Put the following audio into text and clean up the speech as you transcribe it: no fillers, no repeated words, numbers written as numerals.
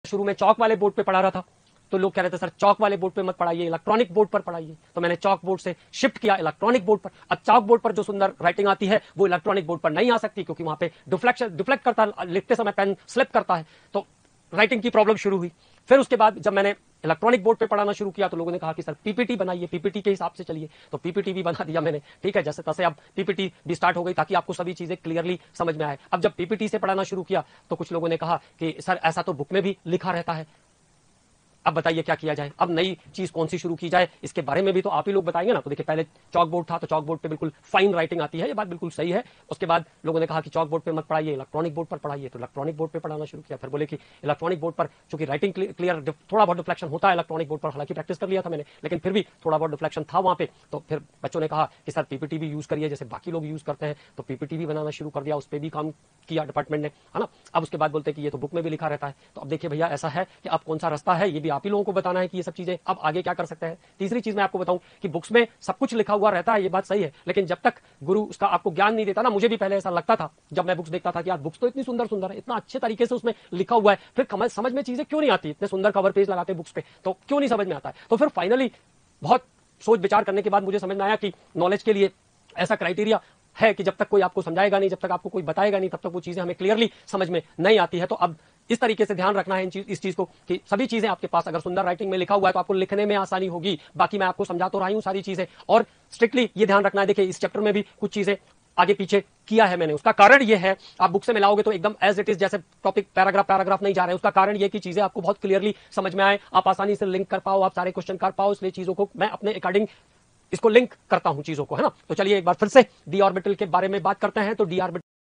शुरू में चौक वाले बोर्ड पे पढ़ा रहा था, तो लोग कह रहे थे सर चौक वाले बोर्ड पे मत पढ़ाइए, इलेक्ट्रॉनिक बोर्ड पर पढ़ाइए। तो मैंने चौक बोर्ड से शिफ्ट किया इलेक्ट्रॉनिक बोर्ड पर। अब चौक बोर्ड पर जो सुंदर राइटिंग आती है वो इलेक्ट्रॉनिक बोर्ड पर नहीं आ सकती, क्योंकि वहां पे डिफ्लेक्ट करता है, लिखते समय पेन स्लिप करता है, तो राइटिंग की प्रॉब्लम शुरू हुई। फिर उसके बाद जब मैंने इलेक्ट्रॉनिक बोर्ड पे पढ़ाना शुरू किया तो लोगों ने कहा कि सर पीपीटी बनाइए, पीपीटी के हिसाब से चलिए। तो पीपीटी भी बना दिया मैंने, ठीक है, जैसे तैसे अब पीपीटी भी स्टार्ट हो गई ताकि आपको सभी चीजें क्लियरली समझ में आए। अब जब पीपीटी से पढ़ाना शुरू किया तो कुछ लोगों ने कहा कि सर ऐसा तो बुक में भी लिखा रहता है, अब बताइए क्या किया जाए, अब नई चीज कौन सी शुरू की जाए, इसके बारे में भी तो आप ही लोग बताएंगे ना। तो देखिए पहले चौक बोर्ड था, तो चौक बोर्ड पे बिल्कुल फाइन राइटिंग आती है, ये बात बिल्कुल सही है। उसके बाद लोगों ने कहा कि चौक बोर्ड पे मत पढ़ाइए, इलेक्ट्रॉनिक बोर्ड पर पढ़ाइए, तो इलेक्ट्रॉनिक बोर्ड पे पढ़ाना शुरू किया। फिर बोले कि इलेक्ट्रॉनिक बोर्ड पर चूंकि राइटिंग क्लियर थोड़ा बहुत डिफ्लेक्शन होता है इलेक्ट्रॉनिक बोर्ड पर, हालांकि प्रैक्टिस कर लिया था मैंने, लेकिन फिर भी थोड़ा बहुत डिफ्लेक्शन था वहां पे। तो फिर बच्चों ने कहा कि सर पीपीटी भी यूज करिए जैसे बाकी लोग यूज करते हैं, तो पीपीटी भी बनाना शुरू कर दिया, उस पर भी काम किया डिपार्टमेंट ने, है ना। अब उसके बाद बोलते हैं कि ये तो बुक में भी लिखा रहता है। तो अब देखिए भैया ऐसा है कि अब कौन सा रास्ता है ये भी आप ही लोगों को बताना है कि ये सब चीजें अब आगे क्या कर सकते हैं। तीसरी चीज मैं आपको बताऊं कि बुक्स में सब कुछ लिखा हुआ रहता है, ये बात सही है, लेकिन जब तक गुरु उसका आपको ज्ञान नहीं देता ना, मुझे भी पहले ऐसा लगता था जब मैं बुक्स देखता था कि यार बुक्स तो इतनी सुंदर सुंदर है, इतना अच्छे तरीके से उसमें लिखा हुआ है, फिर समझ में चीजें क्यों नहीं आती, इतने सुंदर कवर पेज लगाते बुक्स पे, तो क्यों नहीं समझ में आता है। तो फिर फाइनली बहुत सोच विचार करने के बाद मुझे समझ में आया कि नॉलेज के लिए ऐसा क्राइटेरिया है कि जब तक कोई आपको समझाएगा नहीं, जब तक आपको कोई बताएगा नहीं, तब तक वो चीजें हमें क्लियरली समझ में नहीं आती है। तो अब इस तरीके से ध्यान रखना है इस चीज को कि सभी चीजें आपके पास अगर सुंदर राइटिंग में लिखा हुआ है तो आपको लिखने में आसानी होगी। बाकी मैं आपको समझा तो रही हूं सारी चीजें, और स्ट्रिक्टली ये ध्यान रखना है। देखिए इस चैप्टर में भी कुछ चीजें आगे पीछे किया है मैंने, उसका कारण ये है, आप बुक से मिलाओगे तो एकदम एज इट इज जैसे टॉपिक पैराग्राफ नहीं जा रहे हैं, उसका कारण ये कि चीजें आपको बहुत क्लियरली समझ में आए, आप आसानी से लिंक कर पाओ, आप सारे क्वेश्चन कर पाओ, इसलिए चीजों को मैं अपने अकॉर्डिंग इसको लिंक करता हूं चीजों को, है ना। तो चलिए एक बार फिर से डी ऑर्बिटल के बारे में बात करते हैं। तो डी ऑर्बिटल